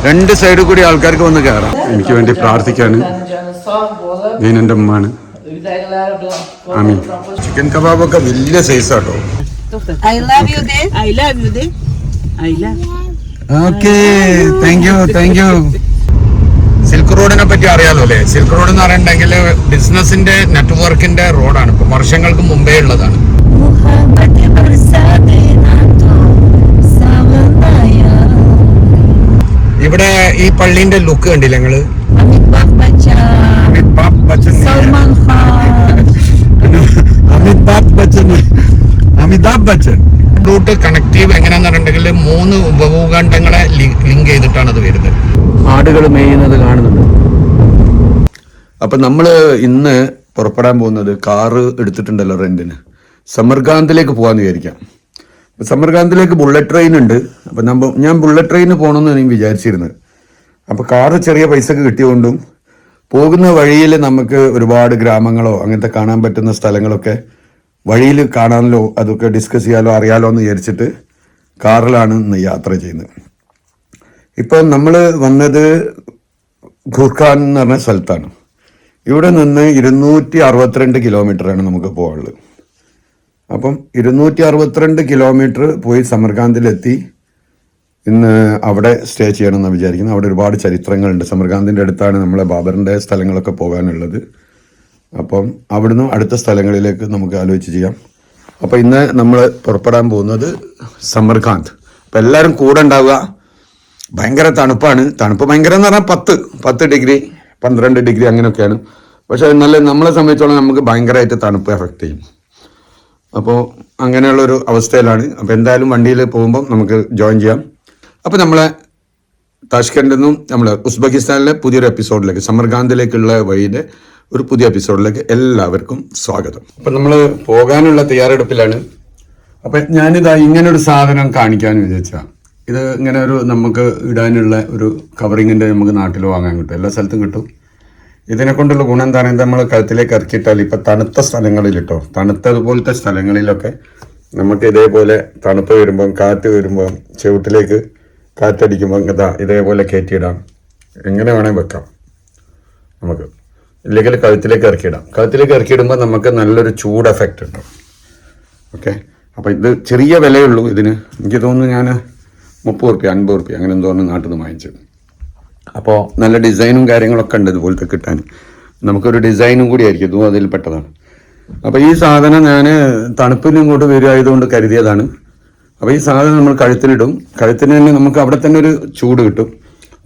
രണ്ട് സൈഡിൽ കൂടി ആൾക്കാർക്ക് വന്ന് കയറാം. എനിക്ക് വേണ്ടി പ്രാർത്ഥിക്കാണ്. ഞാൻ എൻ്റെ ഉമ്മാണ്. ആമീൻ. ചിക്കൻ കബാബൊക്കെ വലിയ സൈസാട്ടോ. Okay, thank you. സിൽക്ക് റോഡിനെ പറ്റി അറിയാലോ അല്ലേ? സിൽക്ക് റോഡ് എന്ന് പറയുന്നുണ്ടെങ്കിൽ ബിസിനസിന്റെ നെറ്റ്വർക്കിന്റെ റോഡാണ്. ഇപ്പൊ വർഷങ്ങൾക്ക് മുമ്പേ ഉള്ളതാണ്. ഇവിടെ ഈ പള്ളിന്റെ ലുക്ക് കണ്ടില്ല നിങ്ങള്? അമിതാഭ് ബച്ചൻ. റൂട്ട് കണക്റ്റീവ് എങ്ങനെയാന്ന് പറഞ്ഞിട്ടുണ്ടെങ്കിൽ 3 ഉപഭൂഖണ്ഡങ്ങളെ ലിങ്ക് ചെയ്തിട്ടാണ് അത് വരുന്നത്. ആടുകൾ മേയുന്നത് കാണുന്നുണ്ട്. അപ്പൊ നമ്മള് ഇന്ന് പുറപ്പെടാൻ പോകുന്നത് കാറ് എടുത്തിട്ടുണ്ടല്ലോ റെന്റിന്, സമർകാന്തിലേക്ക് പോകാന്ന് വിചാരിക്കാം. സമർകാന്തിലേക്ക് ബുള്ളറ്റ് ട്രെയിൻ ഉണ്ട്. അപ്പൊ ഞാൻ ബുള്ളറ്റ് ട്രെയിന് പോകണമെന്ന് ഞാൻ വിചാരിച്ചിരുന്നത്. അപ്പൊ കാറ് ചെറിയ പൈസക്ക് കിട്ടിയോണ്ടും പോകുന്ന വഴിയിൽ നമുക്ക് ഒരുപാട് ഗ്രാമങ്ങളോ അങ്ങനത്തെ കാണാൻ പറ്റുന്ന സ്ഥലങ്ങളൊക്കെ വഴിയിൽ കാണാനല്ലോ അതൊക്കെ ഡിസ്കസ് ചെയ്യാലോ അറിയാലോ എന്ന് വിചാരിച്ചിട്ട് കാറിലാണ് ഇന്ന് യാത്ര ചെയ്യുന്നത്. ഇപ്പം നമ്മൾ വന്നത് ഖുർഖാൻ എന്ന് പറഞ്ഞ സ്ഥലത്താണ്. ഇവിടെ നിന്ന് 262 കിലോമീറ്ററാണ് നമുക്ക് പോകാനുള്ളത്. അപ്പം 262 കിലോമീറ്റർ പോയി സമർകാന്തിലെത്തി ഇന്ന് അവിടെ സ്റ്റേ ചെയ്യണമെന്ന് വിചാരിക്കുന്നു. അവിടെ ഒരുപാട് ചരിത്രങ്ങളുണ്ട്. സമർകാന്തിൻ്റെ അടുത്താണ് നമ്മളെ ബാബറിൻ്റെ സ്ഥലങ്ങളൊക്കെ പോകാനുള്ളത്. അപ്പം അവിടുന്ന് അടുത്ത സ്ഥലങ്ങളിലേക്ക് നമുക്ക് ആലോചിച്ച് ചെയ്യാം. അപ്പം ഇന്ന് നമ്മൾ പുറപ്പെടാൻ പോകുന്നത് സമർകാന്ത്. അപ്പം എല്ലാവരും കൂടെ ഉണ്ടാവുക. ഭയങ്കര തണുപ്പാണ്. തണുപ്പ് ഭയങ്കര എന്ന് പറഞ്ഞാൽ 10 ഡിഗ്രി 12 ഡിഗ്രി അങ്ങനെയൊക്കെയാണ്. പക്ഷെ നമ്മളെ സംബന്ധിച്ചോളം നമുക്ക് ഭയങ്കരമായിട്ട് തണുപ്പ് എഫക്റ്റ് ചെയ്യും. അപ്പോൾ അങ്ങനെയുള്ളൊരു അവസ്ഥയിലാണ്. അപ്പോൾ എന്തായാലും വണ്ടിയിൽ പോകുമ്പം നമുക്ക് ജോയിൻ ചെയ്യാം. അപ്പോൾ നമ്മളെ താഷ്കണ്ടിൽ നിന്നും നമ്മൾ ഉസ്ബെക്കിസ്ഥാനിലെ പുതിയൊരു എപ്പിസോഡിലേക്ക്, സമർകാന്തിലേക്കുള്ള വഴിയുടെ ഒരു പുതിയ എപ്പിസോഡിലേക്ക് എല്ലാവർക്കും സ്വാഗതം. അപ്പം നമ്മൾ പോകാനുള്ള തയ്യാറെടുപ്പിലാണ്. അപ്പം ഞാനിതാ ഇങ്ങനൊരു സാധനം കാണിക്കാമെന്ന് വിചാരിച്ചാണ്. ഇത് ഇങ്ങനെ ഒരു നമുക്ക് ഇടാനുള്ള ഒരു കവറിങ്ങിൻ്റെ നമുക്ക് നാട്ടിൽ വാങ്ങാൻ കിട്ടും, എല്ലാ സ്ഥലത്തും കിട്ടും. ഇതിനെ കൊണ്ടുള്ള ഗുണം എന്താണ്? നമ്മൾ കഴുത്തിലേക്ക് ഇറക്കിയിട്ടാൽ ഇപ്പം തണുത്ത സ്ഥലങ്ങളിലിട്ടോ, തണുത്തതുപോലത്തെ സ്ഥലങ്ങളിലൊക്കെ നമുക്ക് ഇതേപോലെ തണുപ്പ് വരുമ്പം കാറ്റ് വരുമ്പം ചുവട്ടിലേക്ക് കാറ്റടിക്കുമ്പോൾ ഇതേപോലെ കയറ്റിയിടാം. എങ്ങനെ വേണമെങ്കിൽ വെക്കാം നമുക്ക്. ഇല്ലെങ്കിൽ കഴുത്തിലേക്ക് ഇറക്കിയിടാം. കഴുത്തിലേക്ക് ഇറക്കിയിടുമ്പോൾ നമുക്ക് നല്ലൊരു ചൂട് എഫക്റ്റ് ഉണ്ടാവും. ഓക്കെ, അപ്പോൾ ഇത് ചെറിയ വിലയുള്ളൂ ഇതിന്. എനിക്ക് തോന്നുന്നു ഞാൻ 30 റുപ്യ 50 റുപ്യ അങ്ങനെ എന്തോന്ന് നാട്ടിൽ നിന്ന് വാങ്ങിച്ചത്. അപ്പോൾ നല്ല ഡിസൈനും കാര്യങ്ങളൊക്കെ ഉണ്ട് ഇതുപോലത്തെ കിട്ടാൻ. നമുക്കൊരു ഡിസൈനും കൂടി ആയിരിക്കും, ഇതും അതിൽ പെട്ടതാണ്. അപ്പോൾ ഈ സാധനം ഞാൻ തണുപ്പിന് ഇങ്ങോട്ട് വരുമായതുകൊണ്ട് കരുതിയതാണ്. അപ്പോൾ ഈ സാധനം നമ്മൾ കഴുത്തിലിടും. കഴുത്തിന് തന്നെ നമുക്ക് അവിടെ തന്നെ ഒരു ചൂട് കിട്ടും.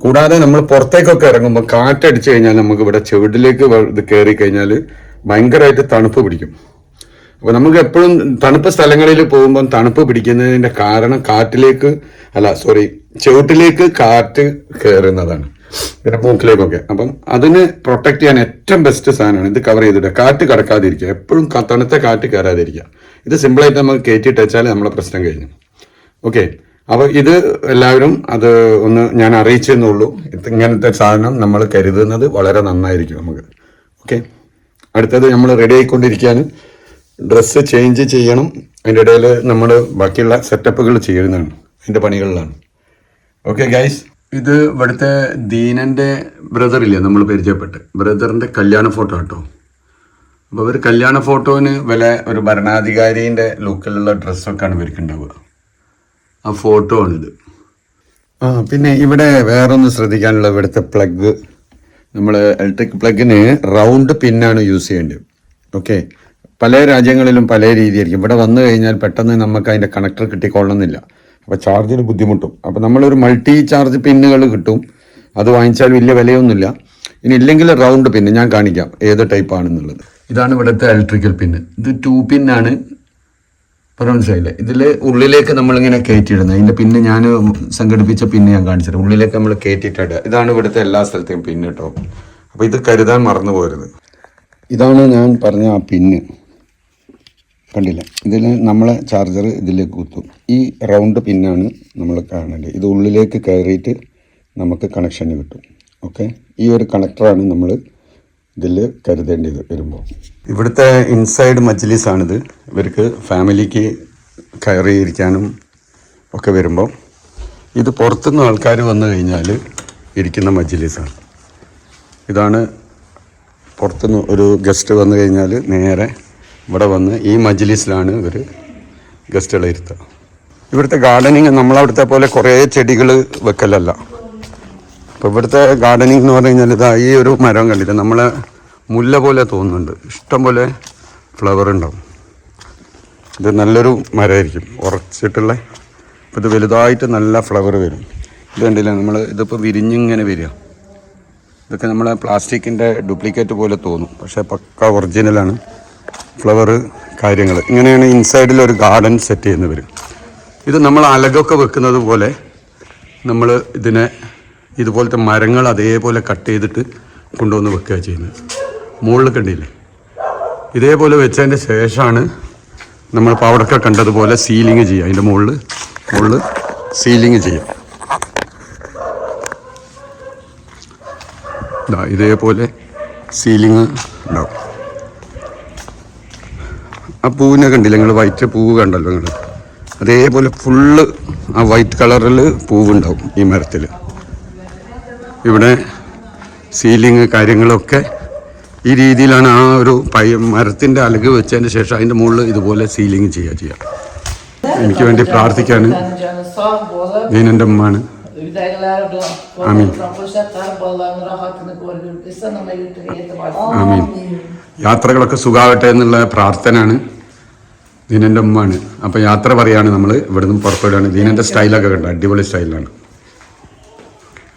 കൂടാതെ നമ്മൾ പുറത്തേക്കൊക്കെ ഇറങ്ങുമ്പോൾ കാറ്റടിച്ചു കഴിഞ്ഞാൽ നമുക്ക് ഇവിടെ ചെവിടിലേക്ക് ഇത് കയറി കഴിഞ്ഞാൽ ഭയങ്കരമായിട്ട് തണുപ്പ് പിടിക്കും. അപ്പോൾ നമുക്ക് എപ്പോഴും തണുപ്പ് സ്ഥലങ്ങളിൽ പോകുമ്പം തണുപ്പ് പിടിക്കുന്നതിൻ്റെ കാരണം ചുവട്ടിലേക്ക് കാറ്റ് കയറുന്നതാണ്, പിന്നെ മൂക്കിലേക്കൊക്കെ. അപ്പം അതിന് പ്രൊട്ടക്ട് ചെയ്യാൻ ഏറ്റവും ബെസ്റ്റ് സാധനമാണ് ഇത്. കവർ ചെയ്തിട്ട് കാറ്റ് കടക്കാതിരിക്കുക, എപ്പോഴും തണുത്ത കാറ്റ് കയറാതിരിക്കുക. ഇത് സിമ്പിളായിട്ട് നമുക്ക് കയറ്റിയിട്ട് വെച്ചാൽ നമ്മളെ പ്രശ്നം കഴിഞ്ഞു. ഓക്കെ, അപ്പോൾ ഇത് എല്ലാവരും അത് ഒന്ന് ഞാൻ അറിയിച്ചെന്നുള്ളൂ. ഇങ്ങനത്തെ സാധനം നമ്മൾ കരുതുന്നത് വളരെ നന്നായിരിക്കും നമുക്ക്. ഓക്കെ, അടുത്തത് നമ്മൾ റെഡി ആയിക്കൊണ്ടിരിക്കുകയാണ്. ഡ്രസ്സ് ചേഞ്ച് ചെയ്യണം. അതിൻ്റെ ഇടയിൽ നമ്മൾ ബാക്കിയുള്ള സെറ്റപ്പുകൾ ചെയ്യുന്നതാണ്, അതിൻ്റെ പണികളിലാണ്. ഓക്കെ ഗൈസ്, ഇത് ഇവിടുത്തെ ദീനൻ്റെ ബ്രദറില്ലേ നമ്മൾ പരിചയപ്പെട്ട്, ബ്രദറിൻ്റെ കല്യാണ ഫോട്ടോ കേട്ടോ. അപ്പോൾ ഒരു കല്യാണ ഫോട്ടോന് ഒരു ഭരണാധികാരിൻ്റെ ലുക്കിലുള്ള ഡ്രസ്സൊക്കെയാണ് ഇവർക്ക് ഉണ്ടാവുക. ആ ഫോട്ടോ ആണിത്. പിന്നെ ഇവിടെ വേറൊന്ന് ശ്രദ്ധിക്കാനുള്ള, ഇവിടുത്തെ പ്ലഗ്, നമ്മൾ ഇലക്ട്രിക് പ്ലഗിന് റൗണ്ട് പിന്നാണ് യൂസ് ചെയ്യേണ്ടത്. ഓക്കെ, പല രാജ്യങ്ങളിലും പല രീതിയായിരിക്കും. ഇവിടെ വന്നു കഴിഞ്ഞാൽ പെട്ടെന്ന് നമുക്ക് അതിൻ്റെ കണക്ടർ കിട്ടിക്കൊള്ളണമെന്നില്ല. അപ്പോൾ ചാർജിന് ബുദ്ധിമുട്ടും. അപ്പോൾ നമ്മളൊരു മൾട്ടി ചാർജ് പിന്നുകൾ കിട്ടും, അത് വാങ്ങിച്ചാൽ വലിയ വിലയൊന്നുമില്ല. ഇനി ഇല്ലെങ്കിൽ റൗണ്ട് പിന്ന് ഞാൻ കാണിക്കാം ഏത് ടൈപ്പാണെന്നുള്ളത്. ഇതാണ് ഇവിടുത്തെ ഇലക്ട്രിക്കൽ പിന്ന്. ഇത് 2 പിന്നാണ്. മനസ്സിലായില്ലേ? ഇതിൽ ഉള്ളിലേക്ക് നമ്മളിങ്ങനെ കയറ്റിയിടുന്നത്. അതിൻ്റെ പിന്നെ ഞാൻ സംഘടിപ്പിച്ച പിന്നെ ഞാൻ കാണിച്ചത് ഉള്ളിലേക്ക് നമ്മൾ കയറ്റിയിട്ടിടുക. ഇതാണ് ഇവിടുത്തെ എല്ലാ സ്ഥലത്തെയും പിന്ന് കേട്ടോ. അപ്പോൾ ഇത് കരുതാൻ മറന്നു പോരുത്. ഇതാണ് ഞാൻ പറഞ്ഞ ആ പിന്ന്, കണ്ടില്ല? ഇതിൽ നമ്മളെ ചാർജർ ഇതിലേക്ക് കുത്തും. ഈ റൗണ്ട് പിന്നാണ് നമ്മൾ കാണേണ്ടത്. ഇത് ഉള്ളിലേക്ക് കയറിയിട്ട് നമുക്ക് കണക്ഷന് കിട്ടും. ഓക്കെ, ഈ ഒരു കണക്ടറാണ് നമ്മൾ ഇതിൽ കരുതേണ്ടത് വരുമ്പോൾ. ഇവിടുത്തെ ഇൻസൈഡ് മജ്ലിസാണിത്. ഇവർക്ക് ഫാമിലിക്ക് കയറിയിരിക്കാനും ഒക്കെ വരുമ്പോൾ ഇത് പുറത്തുനിന്ന് ആൾക്കാർ വന്നു കഴിഞ്ഞാൽ ഇരിക്കുന്ന മജ്ലിസാണ്. ഇതാണ് പുറത്തുനിന്ന് ഒരു ഗസ്റ്റ് വന്നു കഴിഞ്ഞാൽ നേരെ ഇവിടെ വന്ന് ഈ മജ്ലിസിലാണ് ഇവർ ഗസ്റ്റുകളെ ഇരുത്തുക. ഇവിടുത്തെ ഗാർഡനിങ് നമ്മളവിടുത്തെ പോലെ കുറേ ചെടികൾ വെക്കലല്ല. അപ്പോൾ ഇവിടുത്തെ ഗാർഡനിങ് എന്ന് പറഞ്ഞു കഴിഞ്ഞാൽ ഇതാ ഈ ഒരു മരം കണ്ടില്ല, നമ്മളെ മുല്ല പോലെ തോന്നുന്നുണ്ട്, ഇഷ്ടം പോലെ ഫ്ലവർ ഉണ്ടാവും. ഇത് നല്ലൊരു മരമായിരിക്കും ഉറച്ചിട്ടുള്ള. അപ്പോൾ ഇത് വലുതായിട്ട് നല്ല ഫ്ലവർ വരും. ഇത് കണ്ടില്ല നമ്മൾ, ഇതിപ്പോൾ വിരിഞ്ഞിങ്ങനെ വരിക. ഇതൊക്കെ നമ്മളെ പ്ലാസ്റ്റിക്കിൻ്റെ ഡ്യൂപ്ലിക്കേറ്റ് പോലെ തോന്നും, പക്ഷേ പക്ക ഒറിജിനലാണ് ഫ്ലവർ കാര്യങ്ങൾ. ഇങ്ങനെയാണ് ഇൻസൈഡിൽ ഒരു ഗാർഡൻ സെറ്റ് ചെയ്യുന്നവർ. ഇത് നമ്മൾ അലകൊക്കെ വെക്കുന്നത് പോലെ നമ്മൾ ഇതിനെ ഇതുപോലത്തെ മരങ്ങൾ അതേപോലെ കട്ട് ചെയ്തിട്ട് കൊണ്ടുവന്ന് വെക്കുക ചെയ്യുന്നത്. മുകളിൽ കണ്ടില്ലേ, ഇതേപോലെ വെച്ചതിൻ്റെ ശേഷമാണ് നമ്മൾ അവിടെയൊക്കെ കണ്ടതുപോലെ സീലിങ് ചെയ്യുക. അതിൻ്റെ മുകളിൽ സീലിങ് ചെയ്യുക. ഇതേപോലെ സീലിങ് ഉണ്ടാവും. ആ പൂവിനെ കണ്ടില്ല നിങ്ങൾ, വൈറ്റ് പൂവ് കണ്ടല്ലോ നിങ്ങൾ, അതേപോലെ ഫുള്ള് ആ വൈറ്റ് കളറിൽ പൂവുണ്ടാവും ഈ മരത്തിൽ. ഇവിടെ സീലിങ് കാര്യങ്ങളൊക്കെ ഈ രീതിയിലാണ്. ആ ഒരു മരത്തിൻ്റെ അലക് വെച്ചതിന് ശേഷം അതിൻ്റെ മുകളിൽ ഇതുപോലെ സീലിങ് ചെയ്യുക. എനിക്ക് വേണ്ടി പ്രാർത്ഥിക്കാൻ ദീനൻ്റെ ഉമ്മാണ്. ആമീൻ ആമീൻ. യാത്രകളൊക്കെ സുഖാവട്ടെ എന്നുള്ള പ്രാർത്ഥനയാണ്. ദീനൻ്റെ ഉമ്മാണ്. അപ്പോൾ യാത്ര പറയാണ്, നമ്മൾ ഇവിടെ നിന്ന് പുറപ്പെടുകയാണ്. ദീനൻ്റെ സ്റ്റൈലൊക്കെ കണ്ടോ, അടിപൊളി സ്റ്റൈലാണ്.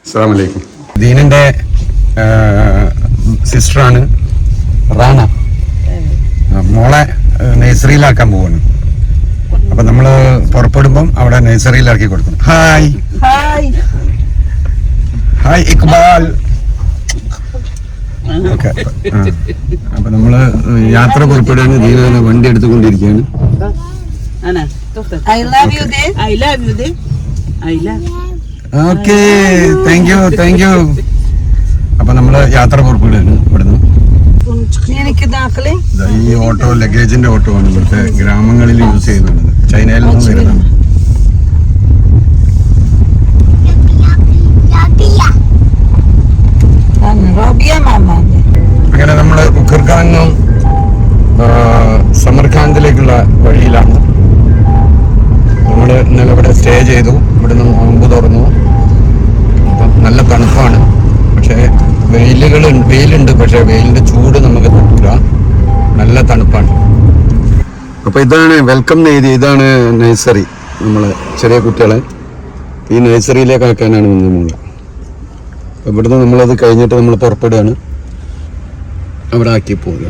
അസ്സലാമു അലൈക്കും. ദീനൻ്റെ സിസ്റ്ററാണ് റാന. മോളെ നഴ്സറിയിലാക്കാൻ പോവാണ്. അപ്പൊ നമ്മള് പുറപ്പെടുമ്പം അവിടെ നഴ്സറിയിലാക്കി കൊടുക്കും. Hi hi Iqbal. ഓക്കെ, അപ്പൊ നമ്മള് യാത്ര പുറപ്പെടുകയാണ്. ദീന വണ്ടി എടുത്തുകൊണ്ടിരിക്കുകയാണ്. Okay, thank U. അപ്പൊ നമ്മള് യാത്ര പുറപ്പെടുകയാണ് ഇവിടുന്ന്. ഈ ഓട്ടോ ലഗേജിന്റെ ഓട്ടോ ആണ് ഇവിടുത്തെ ഗ്രാമങ്ങളിൽ യൂസ് ചെയ്യുന്നത്. ചൈനയിൽ നിന്ന് വരുന്നതാണ്. അങ്ങനെ നമ്മള് ഉഖർഖാനും സമർഖാന്തിലേക്കുള്ള വഴിയിലാണ്. നമ്മള് ഇന്നലെ ഇവിടെ സ്റ്റേ ചെയ്തു. ഇവിടുന്ന് നോമ്പ് തുറന്നു. അപ്പം നല്ല തണുപ്പാണ്. പക്ഷേ വെയിലുണ്ട്. പക്ഷെ വെയിലിന്റെ ചൂട് നമുക്ക് തട്ടില്ല. നല്ല തണുപ്പാണ്. അപ്പൊ ഇതാണ് വെൽക്കം എഴുതി. ഇതാണ് നഴ്സറി. നമ്മളെ ചെറിയ കുട്ടികളെ ഈ നഴ്സറിയിലേക്ക് ആക്കാനാണ് നമ്മൾ. ഇവിടുന്ന് നമ്മളത് കഴിഞ്ഞിട്ട് നമ്മൾ പുറപ്പെടുകയാണ്. അവിടെ ആക്കി പോവുക.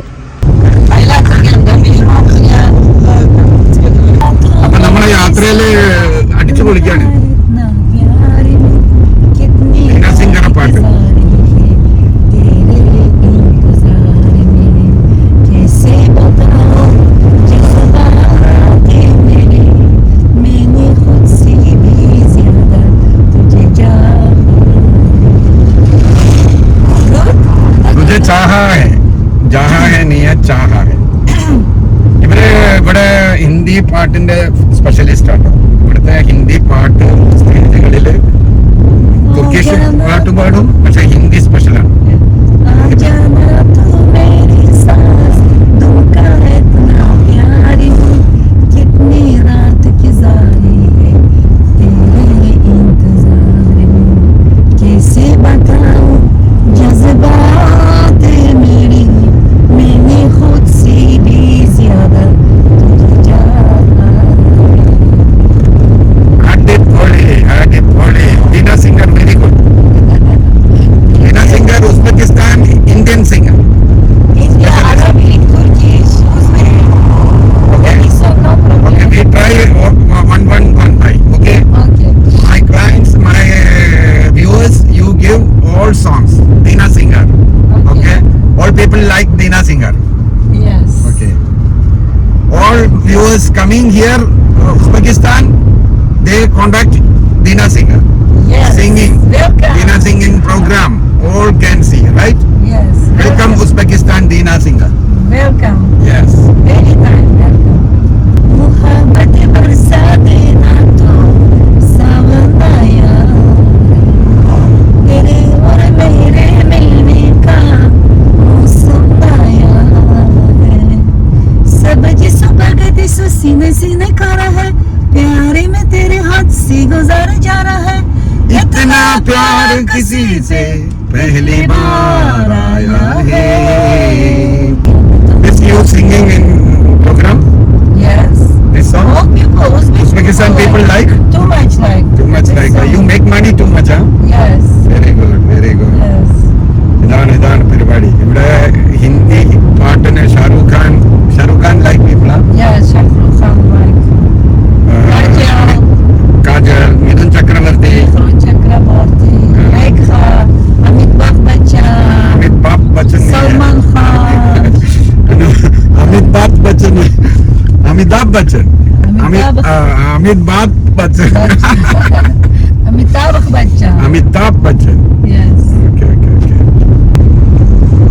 അപ്പൊ നമ്മളെ യാത്രയില് അടിച്ചു പൊളിക്കാണ്. സിംഗറ പാട്ട്. ഇവിടെ ഹിന്ദി പാട്ടിന്റെ സ്പെഷ്യലിസ്റ്റ് ആണ്. ഇവിടുത്തെ ഹിന്ദി പാട്ട് സ്റ്റേജുകളിൽ തുർക്കിഷ് പാട്ട് പാടും, പക്ഷെ ഹിന്ദി സ്പെഷ്യലാണ്. Coming here, Uzbekistan, they conduct Dina Singer. Yes. Singing. Welcome. Dina singing program. All can see, right? Yes. Welcome Uzbekistan Dina Singer. Welcome. Yes. Anytime welcome. Muhammad Barsade Nato Savanaya Tere गति से सीने सीने खड़ा है प्यारे में तेरे हाथ से गुजर जा रहा है इतना प्यार किसी से पहली बार आया है. Is you singing in program? Yes. This song? All people, Uzbekistan people like? Too much like. Too much this like. song. You make money too much, huh? Yes. Very good, very good. Yes. ഇതാണ് പരിപാടി. ഇവിടെ ഹിന്ദി പാട്ടിന് Shahrukh Khan like people. Yes, Shahrukh Khan like. Kajal. Kajal, Mithun Chakraborty, Mithun Chakraborty. Rekha. Amitabh Bachchan. Amitabh Bachchan, Salman Khan. Amitabh Bachchan, Amitabh Bachchan, Amitabh Bachchan, Amitabh Bachchan. Amitabh Bachchan. Yes.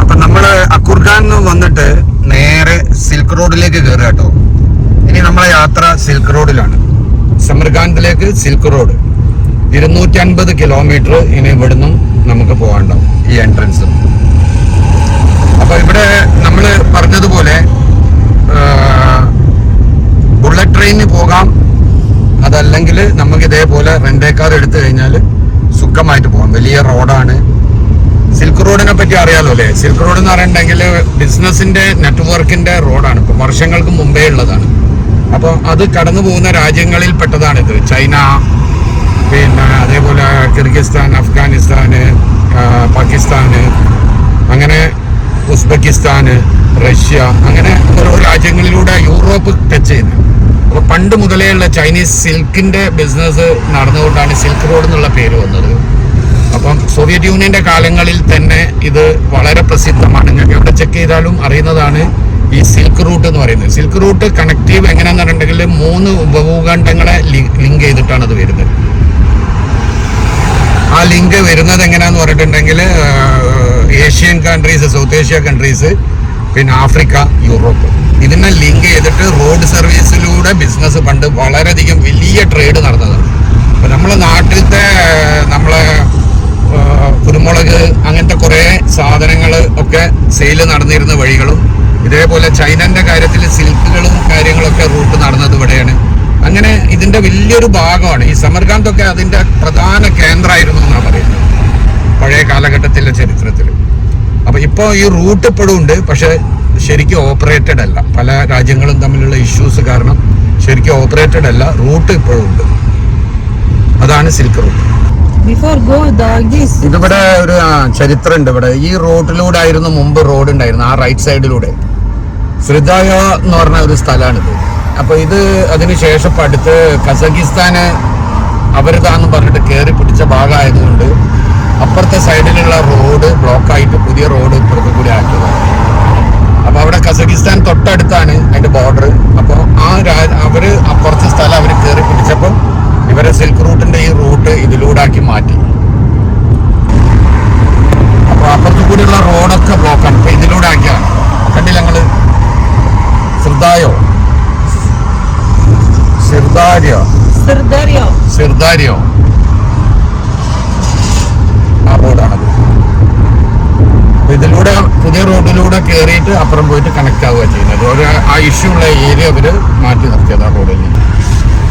അപ്പൊ നമ്മള് അക്കൂർഖാൻ വന്നിട്ട് നേരെ silk റോഡിലേക്ക് കയറുക കേട്ടോ. ഇനി നമ്മളെ യാത്ര സിൽക്ക് റോഡിലാണ്. സമർഖാൻഡിലേക്ക് സിൽക്ക് റോഡ് 250 കിലോമീറ്റർ ഇനി ഇവിടുന്നും നമുക്ക് പോകാണ്ടാവും ഈ എൻട്രൻസ്. അപ്പൊ ഇവിടെ നമ്മള് പറഞ്ഞതുപോലെ ബുള്ളറ്റ് ട്രെയിനിന് പോകാം, അതല്ലെങ്കിൽ നമുക്ക് ഇതേപോലെ റെന്റേ കാർ എടുത്തു കഴിഞ്ഞാൽ സുഖമായിട്ട് പോകാം. വലിയ റോഡാണ്. സിൽക്ക് റോഡിനെ പറ്റി അറിയാലോ അല്ലേ? സിൽക്ക് റോഡ് എന്ന് പറയുന്നുണ്ടെങ്കിൽ ബിസിനസിന്റെ നെറ്റ്വർക്കിന്റെ റോഡാണ്. ഇപ്പൊ വർഷങ്ങൾക്ക് മുമ്പേ ഉള്ളതാണ്. അപ്പോൾ അത് കടന്നു പോകുന്ന രാജ്യങ്ങളിൽ പെട്ടതാണിത്. ചൈന, പിന്നെ അതേപോലെ കിർഗിസ്ഥാൻ, അഫ്ഗാനിസ്ഥാന്, പാകിസ്ഥാന്, അങ്ങനെ ഉസ്ബെക്കിസ്ഥാന്, റഷ്യ, അങ്ങനെ ഓരോ രാജ്യങ്ങളിലൂടെ യൂറോപ്പ് ടച്ച് ചെയ്യുന്നത്. അപ്പോൾ പണ്ട് മുതലേ ഉള്ള ചൈനീസ് സിൽക്കിന്റെ ബിസിനസ് നടന്നുകൊണ്ടാണ് സിൽക്ക് റോഡ് എന്നുള്ള പേര് വന്നത്. അപ്പം സോവിയറ്റ് യൂണിയന്റെ കാലങ്ങളിൽ തന്നെ ഇത് വളരെ പ്രസിദ്ധമാണ്. നിങ്ങൾക്ക് എവിടെ ചെക്ക് ചെയ്താലും അറിയുന്നതാണ് ഈ സിൽക്ക് റൂട്ട് എന്ന് പറയുന്നത്. സിൽക്ക് റൂട്ട് കണക്റ്റീവ് എങ്ങനെയാന്ന് പറഞ്ഞിട്ടുണ്ടെങ്കിൽ 3 ഉപഭൂഖണ്ഡങ്ങളെ ലിങ്ക് ചെയ്തിട്ടാണ് അത് വരുന്നത്. ആ ലിങ്ക് വരുന്നത് എങ്ങനെയാന്ന് പറഞ്ഞിട്ടുണ്ടെങ്കിൽ Asian countries, south Asia countries, പിന്നെ ആഫ്രിക്ക, യൂറോപ്പ്, ഇതിനെ ലിങ്ക് ചെയ്തിട്ട് റോഡ് സർവീസിലൂടെ ബിസിനസ് പണ്ട് വളരെയധികം വലിയ ട്രേഡ് നടന്നതാണ്. അപ്പൊ നമ്മളെ നാട്ടിലത്തെ നമ്മളെ കുരുമുളക് അങ്ങനത്തെ കുറേ സാധനങ്ങൾ ഒക്കെ സെയില് നടന്നിരുന്ന വഴികളും, ഇതേപോലെ ചൈനന്റെ കാര്യത്തിൽ സിൽക്കുകളും കാര്യങ്ങളൊക്കെ റൂട്ട് നടന്നത് ഇവിടെയാണ്. അങ്ങനെ ഇതിന്റെ വലിയൊരു ഭാഗമാണ് ഈ സമർഖാന്തൊക്കെ അതിന്റെ പ്രധാന കേന്ദ്രമായിരുന്നു എന്നാണ് പറയുന്നത് പഴയ കാലഘട്ടത്തിലെ ചരിത്രത്തിൽ. അപ്പൊ ഇപ്പോൾ ഈ റൂട്ട് ഇപ്പോഴും ഉണ്ട്, പക്ഷെ ശരിക്കും ഓപ്പറേറ്റഡ് അല്ല. പല രാജ്യങ്ങളും തമ്മിലുള്ള ഇഷ്യൂസ് കാരണം ശരിക്കും ഓപ്പറേറ്റഡ് അല്ല. റൂട്ട് ഇപ്പോഴും ഉണ്ട്. അതാണ് silk route. Before go like this. ഇതിവിടെ ഒരു ചരിത്രം ഉണ്ട്. ഇവിടെ ഈ റോഡിലൂടെ ആയിരുന്നു മുമ്പ് റോഡ് ഉണ്ടായിരുന്നു, ആ റൈറ്റ് സൈഡിലൂടെ. ശ്രിദായ എന്ന് പറഞ്ഞ ഒരു സ്ഥലമാണിത്. അപ്പൊ ഇത് അതിനുശേഷം ഇപ്പൊ അടുത്ത് കസക്കിസ്ഥാന് അവരിതാന്ന് പറഞ്ഞിട്ട് കയറി പിടിച്ച ഭാഗമായതുകൊണ്ട് അപ്പുറത്തെ സൈഡിലുള്ള റോഡ് ബ്ലോക്കായിട്ട് പുതിയ റോഡ് ഇപ്പുറത്ത് കൂടി ആക്കിയതാണ്. അപ്പൊ അവിടെ കസക്കിസ്ഥാൻ തൊട്ടടുത്താണ് അതിന്റെ ബോർഡർ. അപ്പോൾ അവര് അപ്പുറത്തെ സ്ഥലം അവര് കയറി പിടിച്ചപ്പോൾ ഇവരെ സിൽക്ക് റൂട്ടിന്റെ ഈ റൂട്ട് ഇതിലൂടാക്കി മാറ്റി. അപ്പൊ അപ്പുറത്തു കൂടിയുള്ള റോഡൊക്കെ ബ്ലോക്കാണ്. ഇപ്പൊ ഇതിലൂടെ ആക്കിയാണ്. കണ്ടില്ല ഞങ്ങള് സിർദാരിയോ ആ റോഡാണത്. ഇതിലൂടെ പുതിയ റോഡിലൂടെ കയറിയിട്ട് അപ്പുറം പോയിട്ട് കണക്ട് ആവുക ചെയ്യുന്നത്. ഒരു ആ ഇഷ്യൂ ഉള്ള ഏരിയ അവര് മാറ്റി നിർത്തിയത് ആ റോഡിൽ.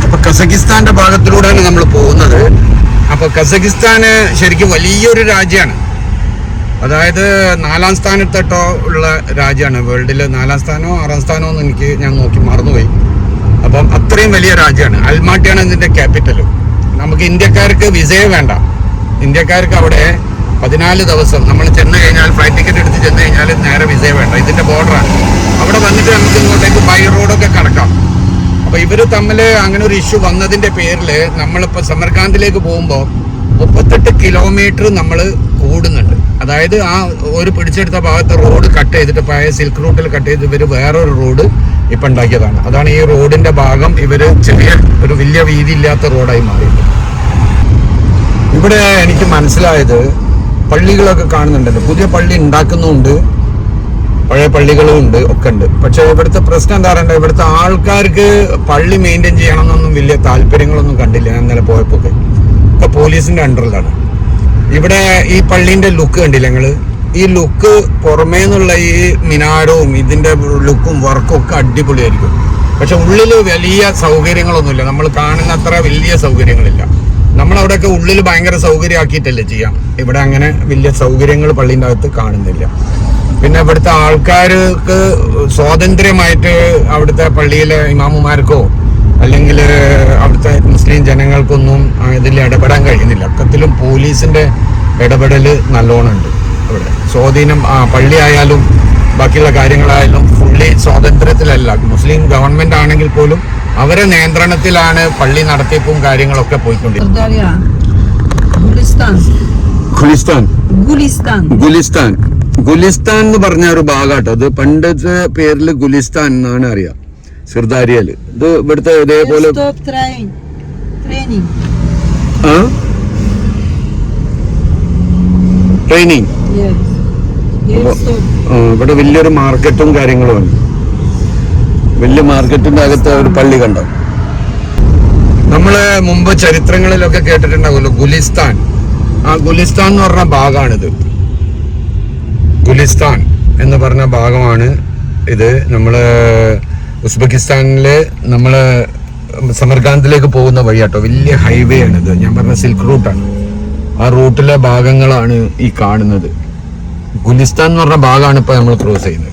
അപ്പൊ കസക്കിസ്ഥാന്റെ ഭാഗത്തിലൂടെയാണ് നമ്മൾ പോകുന്നത്. അപ്പൊ കസക്കിസ്ഥാന് ശരിക്കും വലിയൊരു രാജ്യമാണ്. അതായത് 4ാം സ്ഥാനത്തോട്ടോ ഉള്ള രാജ്യമാണ്. വേൾഡിൽ 4ാം സ്ഥാനമോ 6ാം സ്ഥാനമോ എന്ന് ഞാൻ നോക്കി മറന്നുപോയി. അപ്പം അത്രയും വലിയ രാജ്യമാണ്. അൽമാട്ടിയാണ് ഇതിന്റെ ക്യാപിറ്റലും. നമുക്ക് ഇന്ത്യക്കാർക്ക് വിസയെ വേണ്ട. ഇന്ത്യക്കാർക്ക് അവിടെ 14 ദിവസം നമ്മൾ ചെന്ന് കഴിഞ്ഞാൽ, ഫ്ലൈറ്റ് ടിക്കറ്റ് എടുത്ത് ചെന്ന് കഴിഞ്ഞാൽ നേരെ വിസയെ വേണ്ട. ഇതിന്റെ ബോർഡറാണ്. അവിടെ വന്നിട്ട് നമുക്ക് ഇങ്ങോട്ടേക്ക് ബൈ റോഡൊക്കെ കണക്കാം. അപ്പൊ ഇവര് തമ്മിൽ അങ്ങനെ ഒരു ഇഷ്യൂ വന്നതിന്റെ പേരിൽ നമ്മളിപ്പോ സമർഖാന്ദിലേക്ക് പോകുമ്പോൾ 38 കിലോമീറ്റർ നമ്മൾ കൂടുന്നുണ്ട്. അതായത് ആ ഒരു പിടിച്ചെടുത്ത ഭാഗത്ത് റോഡ് കട്ട് ചെയ്തിട്ട് പഴയ സിൽക്ക് റൂട്ടിൽ കട്ട് ചെയ്ത് ഇവര് വേറൊരു റോഡ് ഇപ്പൊ ഉണ്ടാക്കിയതാണ്. അതാണ് ഈ റോഡിന്റെ ഭാഗം ഇവര് ചെറിയ ഒരു വലിയ വീതി ഇല്ലാത്ത റോഡായി മാറിയത്. ഇവിടെ എനിക്ക് മനസ്സിലായത് പള്ളികളൊക്കെ കാണുന്നുണ്ടല്ലോ. പുതിയ പള്ളി ഉണ്ടാക്കുന്നുണ്ട്, പഴയ പള്ളികളും ഉണ്ട്, ഒക്കെ ഉണ്ട്. പക്ഷെ ഇവിടുത്തെ പ്രശ്നം എന്താ പറയുക, ഇവിടുത്തെ ആൾക്കാർക്ക് പള്ളി മെയിൻറ്റെയിൻ ചെയ്യണമെന്നൊന്നും വലിയ താല്പര്യങ്ങളൊന്നും കണ്ടില്ല. ഞാൻ ഇന്നലെ പോയപ്പോ ഒക്കെ പോലീസിന്റെ അണ്ടറിലാണ്. ഇവിടെ ഈ പള്ളീന്റെ ലുക്ക് കണ്ടില്ല ഞങ്ങള്. ഈ ലുക്ക് പുറമേ നിന്നുള്ള ഈ മിനാരവും ഇതിന്റെ ലുക്കും വർക്കും ഒക്കെ അടിപൊളിയായിരിക്കും. പക്ഷെ ഉള്ളിൽ വലിയ സൗകര്യങ്ങളൊന്നുമില്ല. നമ്മൾ കാണുന്ന അത്ര വലിയ സൗകര്യങ്ങളില്ല. നമ്മളവിടെയൊക്കെ ഉള്ളിൽ ഭയങ്കര സൗകര്യമാക്കിയിട്ടല്ലേ ചെയ്യാം. ഇവിടെ അങ്ങനെ വലിയ സൗകര്യങ്ങൾ പള്ളീൻ്റെ അകത്ത് കാണുന്നില്ല. പിന്നെ ഇവിടുത്തെ ആൾക്കാർക്ക് സ്വാതന്ത്ര്യമായിട്ട് അവിടുത്തെ പള്ളിയിലെ ഇമാമുമാർക്കോ അല്ലെങ്കിൽ അവിടുത്തെ മുസ്ലിം ജനങ്ങൾക്കൊന്നും ഇതിൽ ഇടപെടാൻ കഴിയുന്നില്ല. അക്കത്തിലും പോലീസിന്റെ ഇടപെടൽ നല്ലോണം ഉണ്ട് ഇവിടെ. സ്വാധീനം പള്ളി ആയാലും ബാക്കിയുള്ള കാര്യങ്ങളായാലും ഫുള്ളി സ്വാതന്ത്ര്യത്തിലല്ല. മുസ്ലിം ഗവൺമെന്റ് ആണെങ്കിൽ പോലും അവരെ നിയന്ത്രണത്തിലാണ് പള്ളി നടത്തിപ്പും കാര്യങ്ങളൊക്കെ പോയിക്കൊണ്ടിരിക്കുന്നത്. ഗുലിസ്ഥാൻ എന്ന് പറഞ്ഞ ഒരു ഭാഗാട്ടോ. അത് പണ്ടത്തെ പേരിൽ ഗുലിസ്ഥാൻ എന്നാണ് അറിയാം. സിർദാരിയല് ഇത് ഇവിടുത്തെ ഇതേപോലെ ട്രെയിനിങ്. ഇവിടെ വലിയൊരു മാർക്കറ്റും കാര്യങ്ങളും ഉണ്ട്. വലിയ മാർക്കറ്റിന്റെ അകത്ത് ഒരു പള്ളി കണ്ടോ. നമ്മള് മുമ്പ് ചരിത്രങ്ങളിലൊക്കെ കേട്ടിട്ടുണ്ടാവുമല്ലോ ഗുലിസ്ഥാൻ. ആ ഗുലിസ്ഥാൻ എന്ന് പറഞ്ഞ ഭാഗമാണിത്. ഗുലിസ്ഥാൻ എന്ന് പറഞ്ഞ ഭാഗമാണ് ഇത്. നമ്മള് ഉസ്ബെക്കിസ്ഥാനില് നമ്മള് സമർഖാന്ദിലേക്ക് പോകുന്ന വഴിയാട്ടോ. വലിയ ഹൈവേ ആണിത്. ഞാൻ പറഞ്ഞ സിൽക്ക് റൂട്ടാണ്. ആ റൂട്ടിലെ ഭാഗങ്ങളാണ് ഈ കാണുന്നത്. ഗുലിസ്ഥാൻ എന്ന് പറഞ്ഞ ഭാഗമാണ് ഇപ്പൊ നമ്മൾ ക്രോസ് ചെയ്യുന്നത്.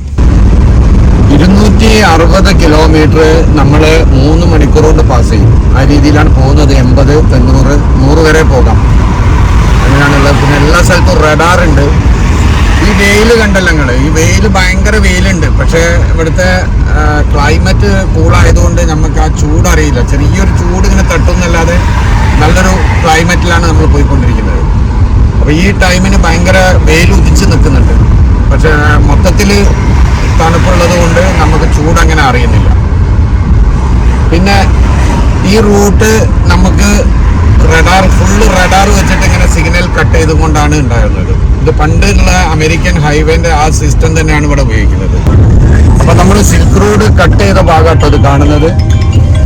260 കിലോമീറ്റർ നമ്മള് 3 മണിക്കൂർ കൊണ്ട് പാസ് ചെയ്യും. ആ രീതിയിലാണ് പോകുന്നത്. 80, 90, 100 വരെ പോകാം. അങ്ങനെയാണുള്ളത്. പിന്നെ എല്ലാ സ്ഥലത്തും റഡാർ ഉണ്ട്. ഈ വെയിൽ കണ്ടല്ലോ നിങ്ങള്. ഈ വെയിൽ ഭയങ്കര വെയിലുണ്ട്. പക്ഷെ ഇവിടുത്തെ ക്ലൈമറ്റ് കൂളായതുകൊണ്ട് നമുക്ക് ആ ചൂട് അറിയില്ല. ചെറിയൊരു ചൂട് ഇങ്ങനെ തട്ടുന്നല്ലാതെ നല്ലൊരു ക്ലൈമറ്റിലാണ് നമ്മൾ പോയിക്കൊണ്ടിരിക്കുന്നത്. അപ്പൊ ഈ ടൈമിന് ഭയങ്കര വെയിൽ ഉദിച്ച് നിൽക്കുന്നുണ്ട്. പക്ഷെ മൊത്തത്തിൽ തണുപ്പുള്ളത് കൊണ്ട് നമുക്ക് ചൂട് അങ്ങനെ അറിയുന്നില്ല. പിന്നെ ഈ റൂട്ട് നമുക്ക് ഫുള്ള് റഡാർ വെച്ചിട്ട് ഇങ്ങനെ സിഗ്നൽ കട്ട് ചെയ്തുകൊണ്ടാണ് ഉണ്ടായിരുന്നത്. ഇത് പണ്ടുള്ള അമേരിക്കൻ ഹൈവേന്റെ ആ സിസ്റ്റം തന്നെയാണ് ഇവിടെ ഉപയോഗിക്കുന്നത്. അപ്പൊ നമ്മൾ സിൽക്ക് റോഡ് കട്ട് ചെയ്ത ഭാഗമാട്ടോ ഇത് കാണുന്നത്.